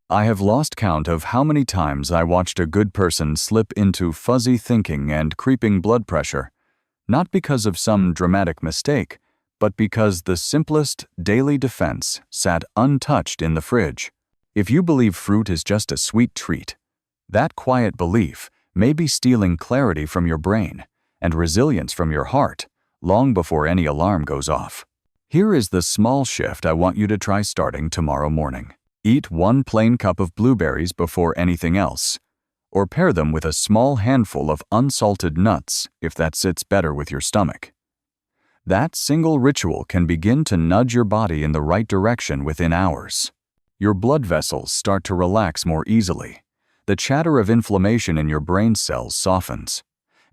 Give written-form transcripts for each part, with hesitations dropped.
I have lost count of how many times I watched a good person slip into fuzzy thinking and creeping blood pressure, not because of some dramatic mistake, but because the simplest daily defense sat untouched in the fridge. If you believe fruit is just a sweet treat, that quiet belief may be stealing clarity from your brain and resilience from your heart long before any alarm goes off. Here is the small shift I want you to try starting tomorrow morning. Eat 1 plain cup of blueberries before anything else, or pair them with a small handful of unsalted nuts if that sits better with your stomach. That single ritual can begin to nudge your body in the right direction within hours. Your blood vessels start to relax more easily, the chatter of inflammation in your brain cells softens,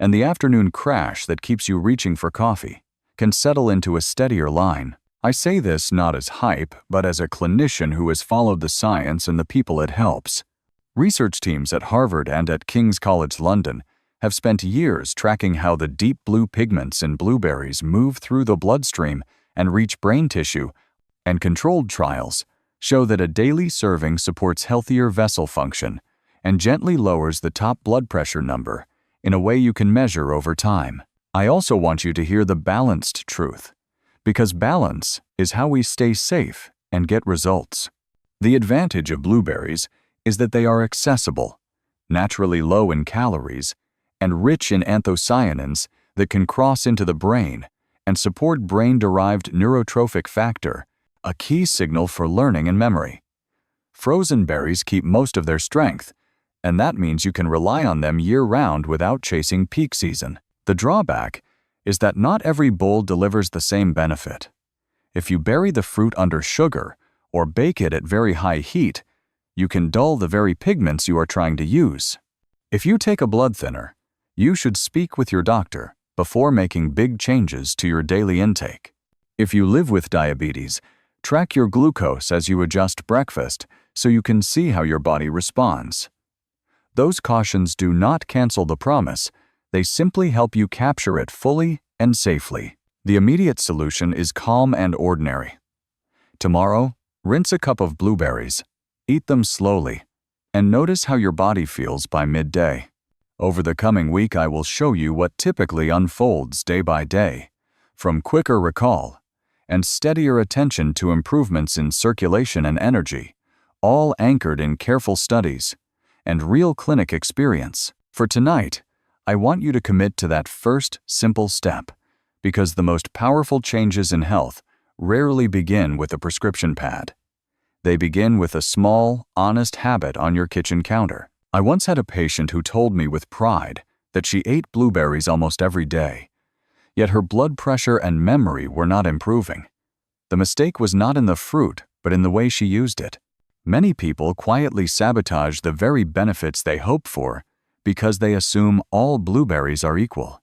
and the afternoon crash that keeps you reaching for coffee can settle into a steadier line. I say this not as hype, but as a clinician who has followed the science and the people it helps. Research teams at Harvard and at King's College London have spent years tracking how the deep blue pigments in blueberries move through the bloodstream and reach brain tissue, and controlled trials show that a daily serving supports healthier vessel function and gently lowers the top blood pressure number in a way you can measure over time. I also want you to hear the balanced truth, because balance is how we stay safe and get results. The advantage of blueberries is that they are accessible, naturally low in calories, and rich in anthocyanins that can cross into the brain and support brain-derived neurotrophic factor, a key signal for learning and memory. Frozen berries keep most of their strength, and that means you can rely on them year-round without chasing peak season. The drawback is that not every bowl delivers the same benefit. If you bury the fruit under sugar or bake it at very high heat, you can dull the very pigments you are trying to use. If you take a blood thinner, you should speak with your doctor before making big changes to your daily intake. If you live with diabetes, track your glucose as you adjust breakfast so you can see how your body responds. Those cautions do not cancel the promise. They simply help you capture it fully and safely. The immediate solution is calm and ordinary. Tomorrow, rinse a cup of blueberries, eat them slowly, and notice how your body feels by midday. Over the coming week, I will show you what typically unfolds day by day, from quicker recall and steadier attention to improvements in circulation and energy, all anchored in careful studies and real clinic experience. For tonight, I want you to commit to that first simple step, because the most powerful changes in health rarely begin with a prescription pad. They begin with a small, honest habit on your kitchen counter. I once had a patient who told me with pride that she ate blueberries almost every day, yet her blood pressure and memory were not improving. The mistake was not in the fruit, but in the way she used it. Many people quietly sabotage the very benefits they hope for because they assume all blueberries are equal.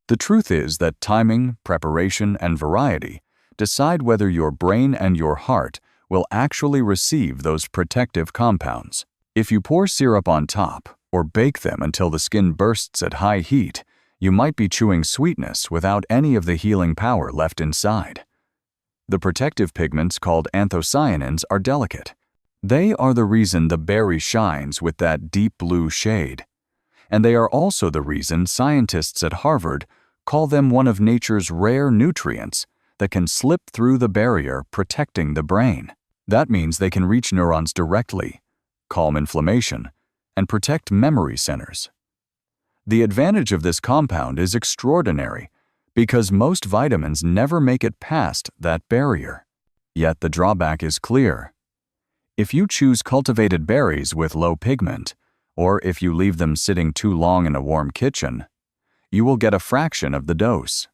The truth is that timing, preparation, and variety decide whether your brain and your heart will actually receive those protective compounds. If you pour syrup on top or bake them until the skin bursts at high heat, you might be chewing sweetness without any of the healing power left inside. The protective pigments called anthocyanins are delicate. They are the reason the berry shines with that deep blue shade. And they are also the reason scientists at Harvard call them one of nature's rare nutrients that can slip through the barrier protecting the brain. That means they can reach neurons directly, calm inflammation, and protect memory centers. The advantage of this compound is extraordinary because most vitamins never make it past that barrier. Yet the drawback is clear. If you choose cultivated berries with low pigment, or if you leave them sitting too long in a warm kitchen, you will get a fraction of the dose.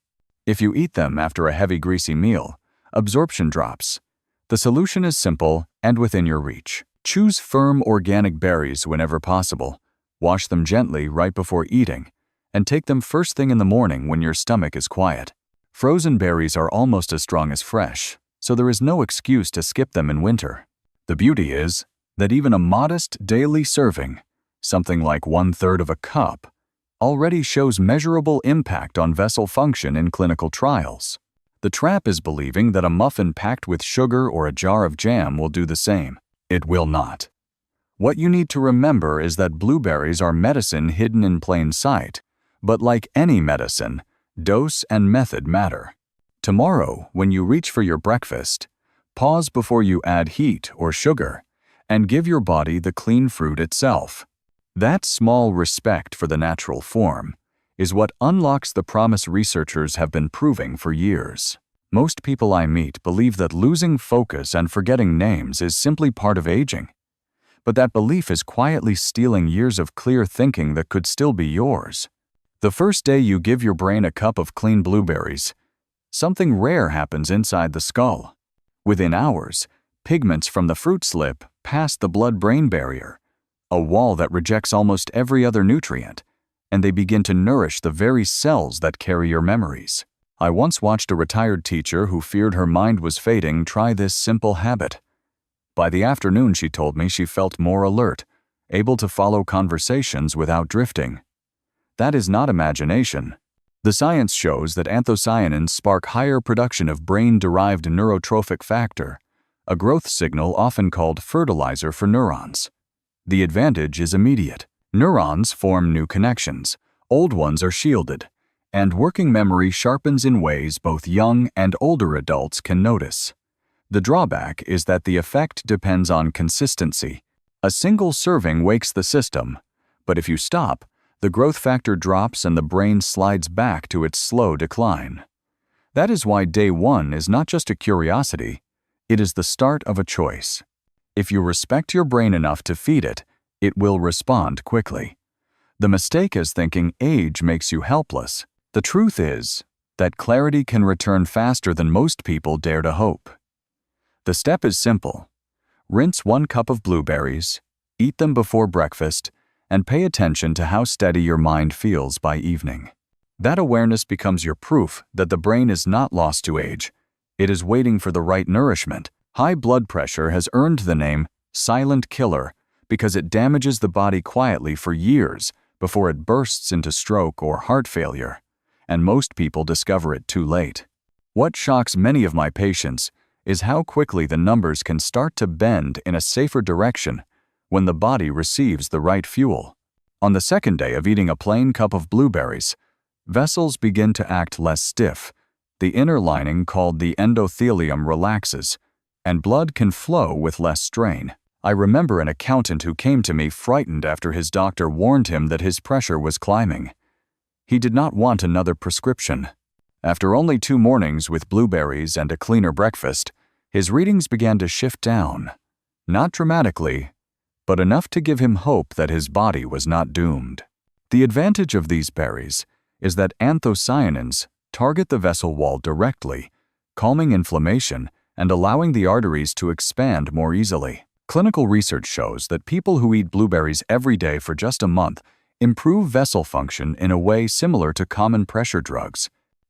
If you eat them after a heavy greasy meal, absorption drops. The solution is simple and within your reach. Choose firm organic berries whenever possible. Wash them gently right before eating, and take them first thing in the morning when your stomach is quiet. Frozen berries are almost as strong as fresh, so there is no excuse to skip them in winter. The beauty is that even a modest daily serving, something like 1/3 of a cup, already shows measurable impact on vessel function in clinical trials. The trap is believing that a muffin packed with sugar or a jar of jam will do the same. It will not. What you need to remember is that blueberries are medicine hidden in plain sight, but like any medicine, dose and method matter. Tomorrow, when you reach for your breakfast, pause before you add heat or sugar, and give your body the clean fruit itself. That small respect for the natural form is what unlocks the promise researchers have been proving for years. Most people I meet believe that losing focus and forgetting names is simply part of aging. But that belief is quietly stealing years of clear thinking that could still be yours. The first day you give your brain a cup of clean blueberries, something rare happens inside the skull. Within hours, pigments from the fruit slip past the blood-brain barrier, a wall that rejects almost every other nutrient, and they begin to nourish the very cells that carry your memories. I once watched a retired teacher who feared her mind was fading try this simple habit. By the afternoon, she told me she felt more alert, able to follow conversations without drifting. That is not imagination. The science shows that anthocyanins spark higher production of brain-derived neurotrophic factor, a growth signal often called fertilizer for neurons. The advantage is immediate. Neurons form new connections, old ones are shielded, and working memory sharpens in ways both young and older adults can notice. The drawback is that the effect depends on consistency. A single serving wakes the system, but if you stop, the growth factor drops and the brain slides back to its slow decline. That is why day one is not just a curiosity, it is the start of a choice. If you respect your brain enough to feed it, it will respond quickly. The mistake is thinking age makes you helpless. The truth is that clarity can return faster than most people dare to hope. The step is simple. Rinse 1 cup of blueberries, eat them before breakfast, and pay attention to how steady your mind feels by evening. That awareness becomes your proof that the brain is not lost to age. It is waiting for the right nourishment. High blood pressure has earned the name silent killer because it damages the body quietly for years before it bursts into stroke or heart failure, and most people discover it too late. What shocks many of my patients is how quickly the numbers can start to bend in a safer direction when the body receives the right fuel. On the second day of eating a plain cup of blueberries, vessels begin to act less stiff, the inner lining called the endothelium relaxes, and blood can flow with less strain. I remember an accountant who came to me frightened after his doctor warned him that his pressure was climbing. He did not want another prescription. After only 2 mornings with blueberries and a cleaner breakfast, his readings began to shift down. Not dramatically, but enough to give him hope that his body was not doomed. The advantage of these berries is that anthocyanins target the vessel wall directly, calming inflammation and allowing the arteries to expand more easily. Clinical research shows that people who eat blueberries every day for just a month improve vessel function in a way similar to common pressure drugs.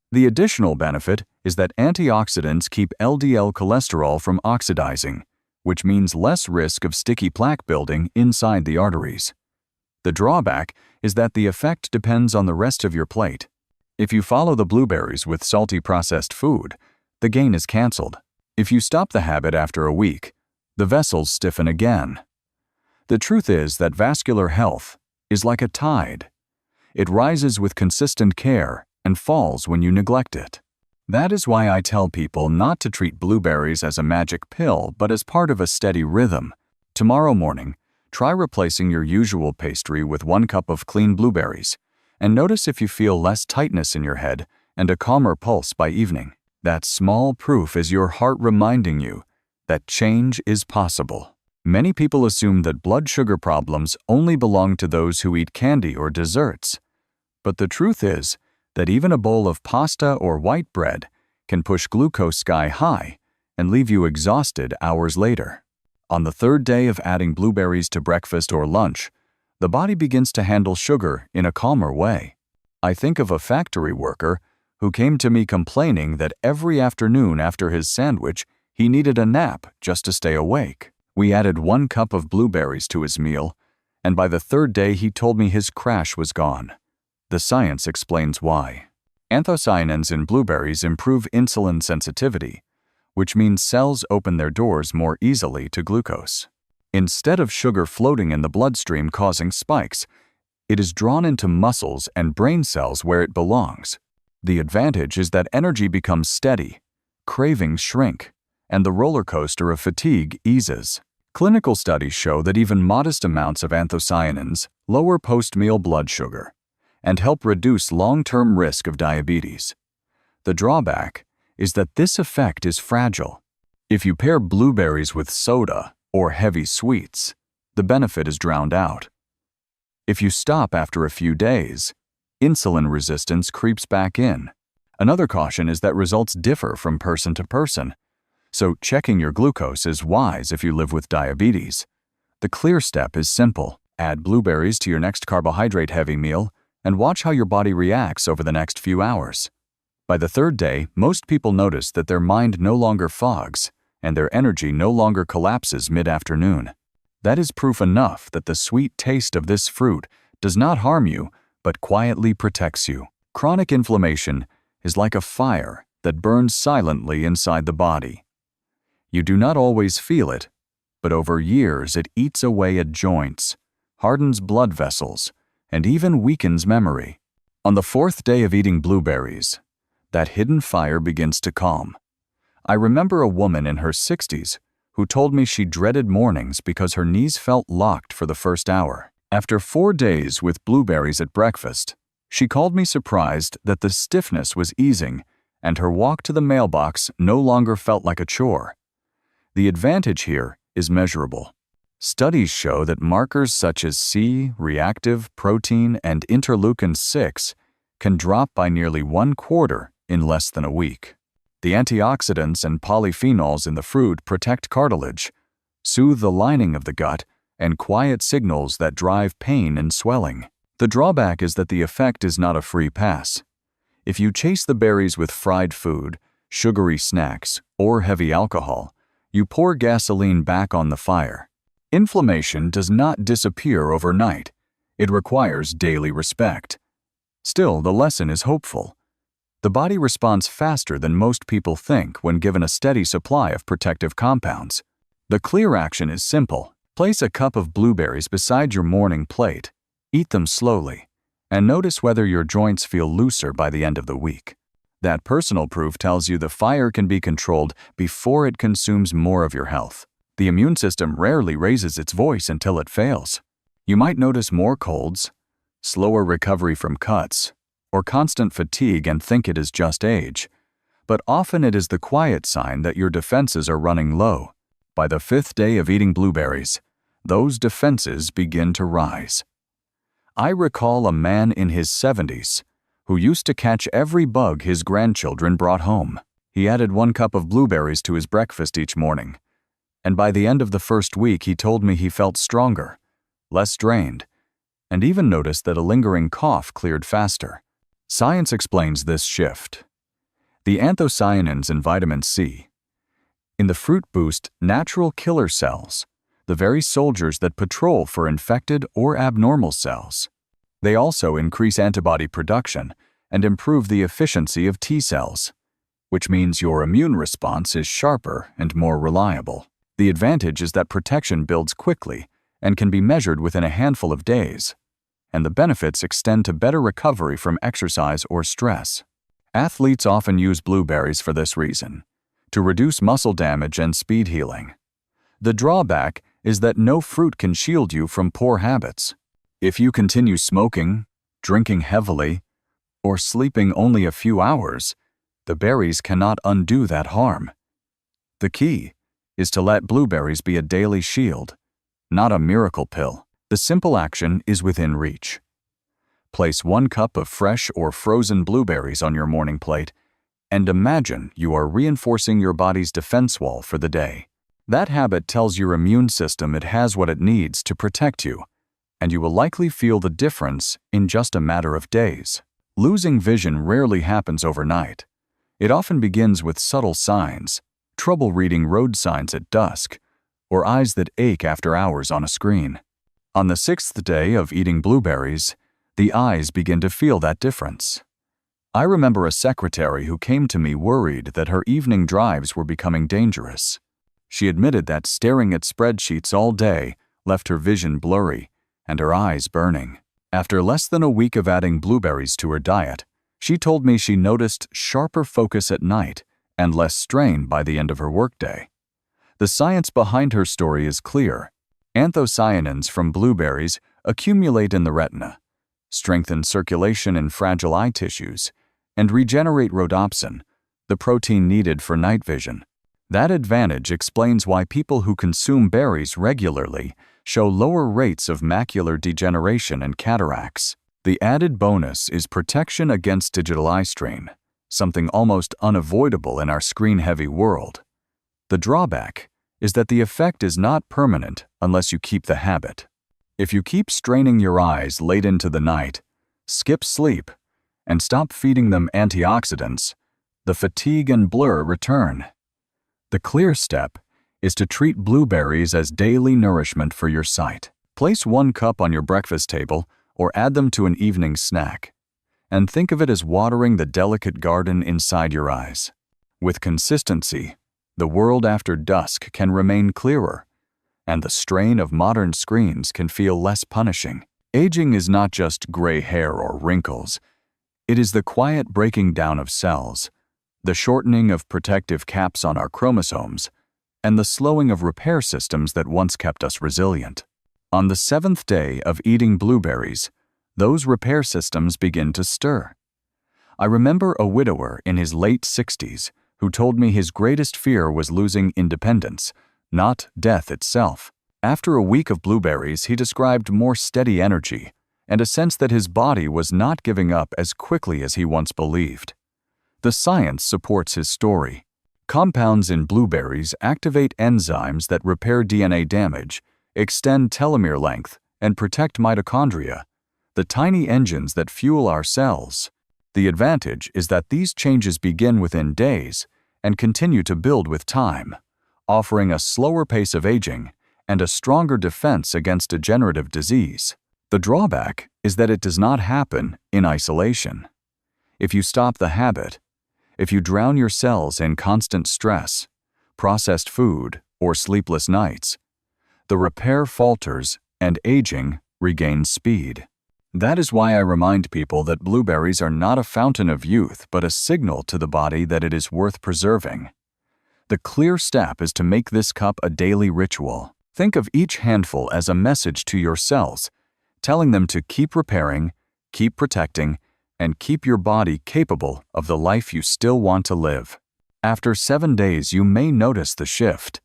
The additional benefit is that antioxidants keep LDL cholesterol from oxidizing, which means less risk of sticky plaque building inside the arteries. The drawback is that the effect depends on the rest of your plate. If you follow the blueberries with salty processed food, the gain is canceled. If you stop the habit after a week, the vessels stiffen again. The truth is that vascular health is like a tide. It rises with consistent care and falls when you neglect it. That is why I tell people not to treat blueberries as a magic pill, but as part of a steady rhythm. Tomorrow morning, try replacing your usual pastry with 1 cup of clean blueberries, and notice if you feel less tightness in your head and a calmer pulse by evening. That small proof is your heart reminding you that change is possible. Many people assume that blood sugar problems only belong to those who eat candy or desserts. But the truth is that even a bowl of pasta or white bread can push glucose sky high and leave you exhausted hours later. On the 3rd day of adding blueberries to breakfast or lunch, the body begins to handle sugar in a calmer way. I think of a factory worker who came to me complaining that every afternoon after his sandwich, he needed a nap just to stay awake. We added 1 cup of blueberries to his meal, and by the 3rd day he told me his crash was gone. The science explains why. Anthocyanins in blueberries improve insulin sensitivity, which means cells open their doors more easily to glucose. Instead of sugar floating in the bloodstream causing spikes, it is drawn into muscles and brain cells where it belongs. The advantage is that energy becomes steady, cravings shrink, and the roller coaster of fatigue eases. Clinical studies show that even modest amounts of anthocyanins lower post-meal blood sugar and help reduce long-term risk of diabetes. The drawback is that this effect is fragile. If you pair blueberries with soda or heavy sweets, the benefit is drowned out. If you stop after a few days, insulin resistance creeps back in. Another caution is that results differ from person to person, so checking your glucose is wise if you live with diabetes. The clear step is simple. Add blueberries to your next carbohydrate-heavy meal and watch how your body reacts over the next few hours. By the third day, most people notice that their mind no longer fogs and their energy no longer collapses mid-afternoon. That is proof enough that the sweet taste of this fruit does not harm you, but quietly protects you. Chronic inflammation is like a fire that burns silently inside the body. You do not always feel it, but over years it eats away at joints, hardens blood vessels, and even weakens memory. On the fourth day of eating blueberries, that hidden fire begins to calm. I remember a woman in her 60s who told me she dreaded mornings because her knees felt locked for the first hour. After 4 days with blueberries at breakfast, she called me surprised that the stiffness was easing and her walk to the mailbox no longer felt like a chore. The advantage here is measurable. Studies show that markers such as C, reactive, protein, and interleukin-6 can drop by nearly 1/4 in less than a week. The antioxidants and polyphenols in the fruit protect cartilage, soothe the lining of the gut, and quiet signals that drive pain and swelling. The drawback is that the effect is not a free pass. If you chase the berries with fried food, sugary snacks, or heavy alcohol, you pour gasoline back on the fire. Inflammation does not disappear overnight. It requires daily respect. Still, the lesson is hopeful. The body responds faster than most people think when given a steady supply of protective compounds. The clear action is simple. Place a cup of blueberries beside your morning plate, eat them slowly, and notice whether your joints feel looser by the end of the week. That personal proof tells you the fire can be controlled before it consumes more of your health. The immune system rarely raises its voice until it fails. You might notice more colds, slower recovery from cuts, or constant fatigue and think it is just age, but often it is the quiet sign that your defenses are running low. By the 5th day of eating blueberries, those defenses begin to rise. I recall a man in his 70s who used to catch every bug his grandchildren brought home. He added 1 cup of blueberries to his breakfast each morning, and by the end of the first week he told me he felt stronger, less drained, and even noticed that a lingering cough cleared faster. Science explains this shift. The anthocyanins and vitamin C in the fruit boost natural killer cells, the very soldiers that patrol for infected or abnormal cells. They also increase antibody production and improve the efficiency of T cells, which means your immune response is sharper and more reliable. The advantage is that protection builds quickly and can be measured within a handful of days, and the benefits extend to better recovery from exercise or stress. Athletes often use blueberries for this reason, to reduce muscle damage and speed healing. The drawback is that no fruit can shield you from poor habits. If you continue smoking, drinking heavily, or sleeping only a few hours, the berries cannot undo that harm. The key is to let blueberries be a daily shield, not a miracle pill. The simple action is within reach. Place 1 cup of fresh or frozen blueberries on your morning plate, and imagine you are reinforcing your body's defense wall for the day. That habit tells your immune system it has what it needs to protect you, and you will likely feel the difference in just a matter of days. Losing vision rarely happens overnight. It often begins with subtle signs, trouble reading road signs at dusk, or eyes that ache after hours on a screen. On the 6th day of eating blueberries, the eyes begin to feel that difference. I remember a secretary who came to me worried that her evening drives were becoming dangerous. She admitted that staring at spreadsheets all day left her vision blurry and her eyes burning. After less than a week of adding blueberries to her diet, she told me she noticed sharper focus at night and less strain by the end of her workday. The science behind her story is clear. Anthocyanins from blueberries accumulate in the retina, strengthen circulation in fragile eye tissues, and regenerate rhodopsin, the protein needed for night vision. That advantage explains why people who consume berries regularly show lower rates of macular degeneration and cataracts. The added bonus is protection against digital eye strain, something almost unavoidable in our screen-heavy world. The drawback is that the effect is not permanent unless you keep the habit. If you keep straining your eyes late into the night, skip sleep, and stop feeding them antioxidants, the fatigue and blur return. The clear step is to treat blueberries as daily nourishment for your sight. Place 1 cup on your breakfast table or add them to an evening snack, and think of it as watering the delicate garden inside your eyes. With consistency, the world after dusk can remain clearer, and the strain of modern screens can feel less punishing. Aging is not just gray hair or wrinkles. It is the quiet breaking down of cells, the shortening of protective caps on our chromosomes, and the slowing of repair systems that once kept us resilient. On the 7th day of eating blueberries, those repair systems begin to stir. I remember a widower in his late 60s who told me his greatest fear was losing independence, not death itself. After a week of blueberries, he described more steady energy and a sense that his body was not giving up as quickly as he once believed. The science supports his story. Compounds in blueberries activate enzymes that repair DNA damage, extend telomere length, and protect mitochondria, the tiny engines that fuel our cells. The advantage is that these changes begin within days and continue to build with time, offering a slower pace of aging and a stronger defense against degenerative disease. The drawback is that it does not happen in isolation. If you stop the habit, if you drown your cells in constant stress, processed food, or sleepless nights, the repair falters and aging regains speed. That is why I remind people that blueberries are not a fountain of youth but a signal to the body that it is worth preserving. The clear step is to make this cup a daily ritual. Think of each handful as a message to your cells, telling them to keep repairing, keep protecting, and keep your body capable of the life you still want to live. After 7 days, you may notice the shift,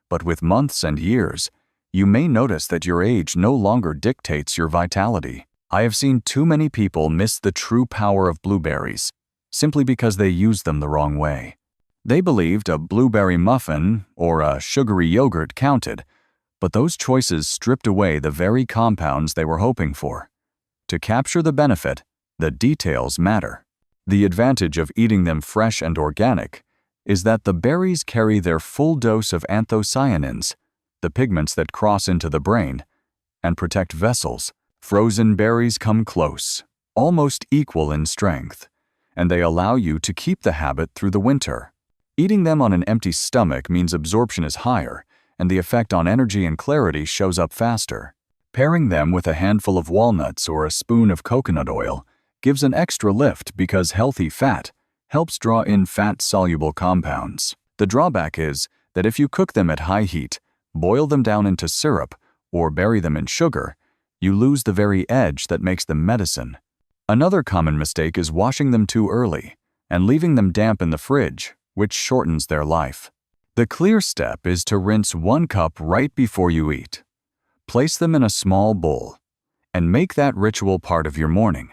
but with months and years, you may notice that your age no longer dictates your vitality. I have seen too many people miss the true power of blueberries simply because they used them the wrong way. They believed a blueberry muffin or a sugary yogurt counted, but those choices stripped away the very compounds they were hoping for. To capture the benefit, the details matter. The advantage of eating them fresh and organic is that the berries carry their full dose of anthocyanins, the pigments that cross into the brain and protect vessels. Frozen berries come close, almost equal in strength, and they allow you to keep the habit through the winter. Eating them on an empty stomach means absorption is higher, and the effect on energy and clarity shows up faster. Pairing them with a handful of walnuts or a spoon of coconut oil gives an extra lift because healthy fat helps draw in fat-soluble compounds. The drawback is that if you cook them at high heat, boil them down into syrup, or bury them in sugar, you lose the very edge that makes them medicine. Another common mistake is washing them too early and leaving them damp in the fridge, which shortens their life. The clear step is to rinse 1 cup right before you eat. Place them in a small bowl and make that ritual part of your morning.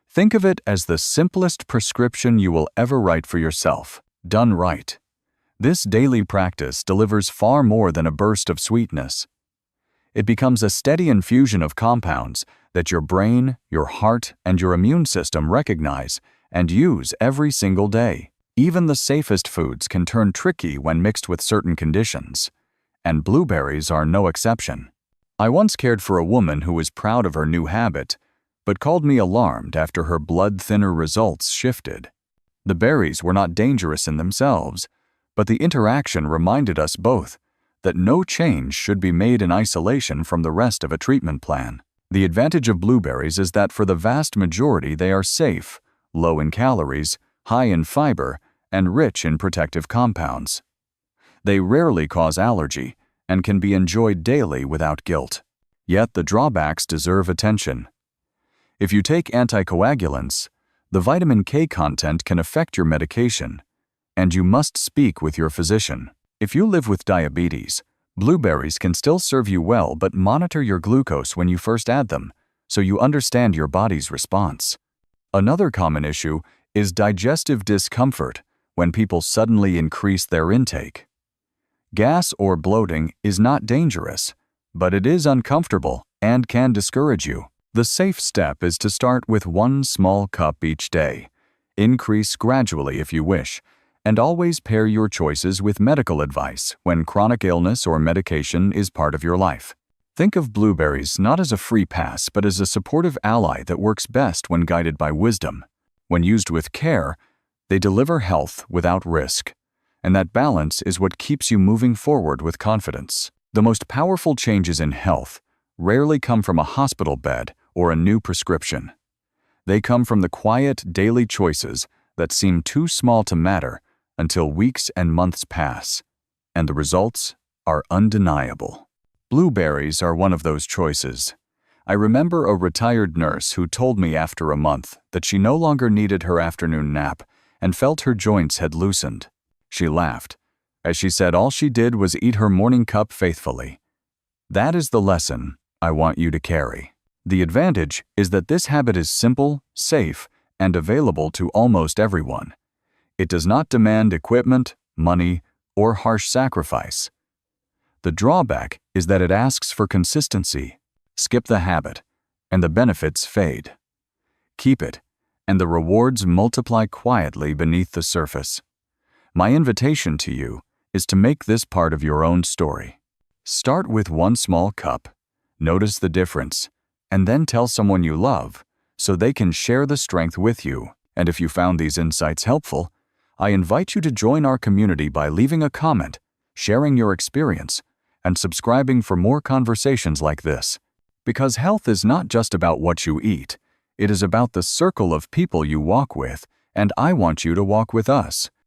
Think of it as the simplest prescription you will ever write for yourself, done right. This daily practice delivers far more than a burst of sweetness. It becomes a steady infusion of compounds that your brain, your heart, and your immune system recognize and use every single day. Even the safest foods can turn tricky when mixed with certain conditions, and blueberries are no exception. I once cared for a woman who was proud of her new habit, but called me alarmed after her blood thinner results shifted. The berries were not dangerous in themselves, But the interaction reminded us both that no change should be made in isolation from the rest of a treatment plan. The advantage of blueberries is that for the vast majority they are safe, low in calories, high in fiber, and rich in protective compounds. They rarely cause allergy and can be enjoyed daily without guilt. Yet the drawbacks deserve attention. If you take anticoagulants, the vitamin K content can affect your medication, and you must speak with your physician. If you live with diabetes, blueberries can still serve you well, but monitor your glucose when you first add them, so you understand your body's response. Another common issue is digestive discomfort when people suddenly increase their intake. Gas or bloating is not dangerous, but it is uncomfortable and can discourage you. The safe step is to start with 1 small cup each day. Increase gradually if you wish, and always pair your choices with medical advice when chronic illness or medication is part of your life. Think of blueberries not as a free pass, but as a supportive ally that works best when guided by wisdom. When used with care, they deliver health without risk, and that balance is what keeps you moving forward with confidence. The most powerful changes in health rarely come from a hospital bed or a new prescription. They come from the quiet, daily choices that seem too small to matter until weeks and months pass, and the results are undeniable. Blueberries are one of those choices. I remember a retired nurse who told me after a month that she no longer needed her afternoon nap and felt her joints had loosened. She laughed, as she said all she did was eat her morning cup faithfully. That is the lesson I want you to carry. The advantage is that this habit is simple, safe, and available to almost everyone. It does not demand equipment, money, or harsh sacrifice. The drawback is that it asks for consistency. Skip the habit, and the benefits fade. Keep it, and the rewards multiply quietly beneath the surface. My invitation to you is to make this part of your own story. Start with 1 small cup, notice the difference, and then tell someone you love so they can share the strength with you. And if you found these insights helpful, I invite you to join our community by leaving a comment, sharing your experience, and subscribing for more conversations like this. Because health is not just about what you eat, it is about the circle of people you walk with, and I want you to walk with us.